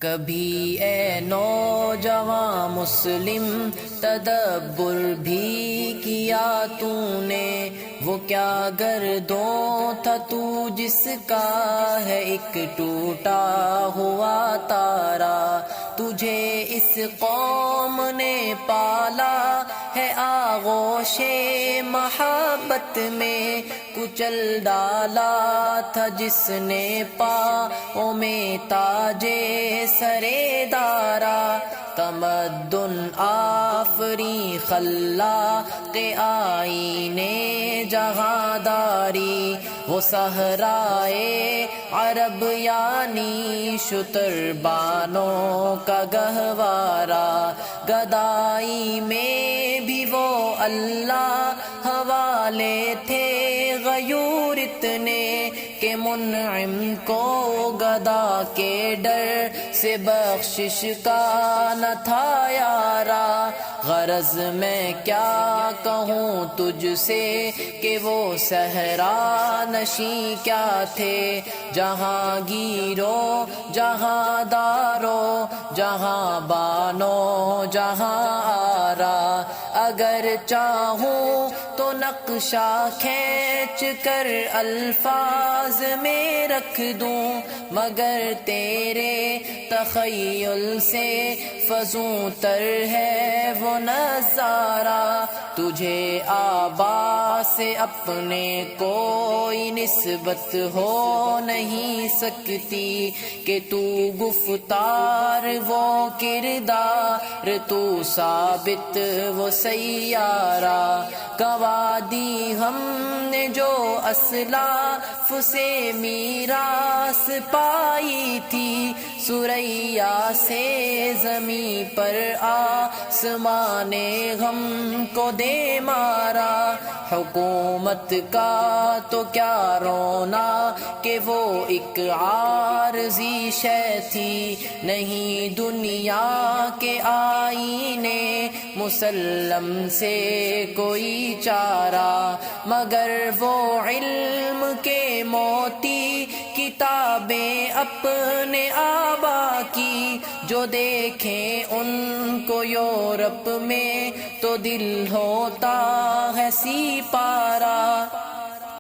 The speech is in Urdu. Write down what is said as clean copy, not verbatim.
کبھی اے نوجواں مسلم تدبر بھی کیا تو نے، وہ کیا گردوں تھا تو جس کا ہے ایک ٹوٹا ہوا تارا، تجھے اس قوم نے پالا ہے آغوش محبت میں، کچل ڈالا تھا جس نے پاؤں میں تاج سرے دارا، تمدن آفری خلاق آئینے جہاں داری، وہ صحرائے عرب یعنی شتر بانوں کا گہوارہ، گدائی میں بھی وہ اللہ حوالے تھے غیور اتنے کہ منعم کو گدا کے ڈر سے بخشش کا نہ تھا یارا، غرض میں کیا کہوں تجھ سے کہ وہ صحرا نشیں کیا تھے، جہاں گیرو جہاں دارو جہاں بانو جہاں آرا، اگر چاہوں تو نقشہ کھینچ کر الفاظ میں رکھ دوں، مگر تیرے تخیل سے فزوں تر ہے وہ نظارہ، تجھے آبا سے اپنے کوئی نسبت ہو نہیں سکتی کہ تو گفتار وہ کردار، تو ثابت وہ سیارہ، گوا دی ہم نے جو اسلاف سے میراث پائی تھی، ثریا سے زمیں پر آسمان غم کو دے مارا، حکومت کا تو کیا رونا کہ وہ ایک عارضی شے تھی، نہیں دنیا کے آئینے مسلم سے کوئی چارہ، مگر وہ علم کے موتی کتابیں اپنے آبا کی، جو دیکھیں ان کو یورپ میں تو دل ہوتا ہے سی پارا۔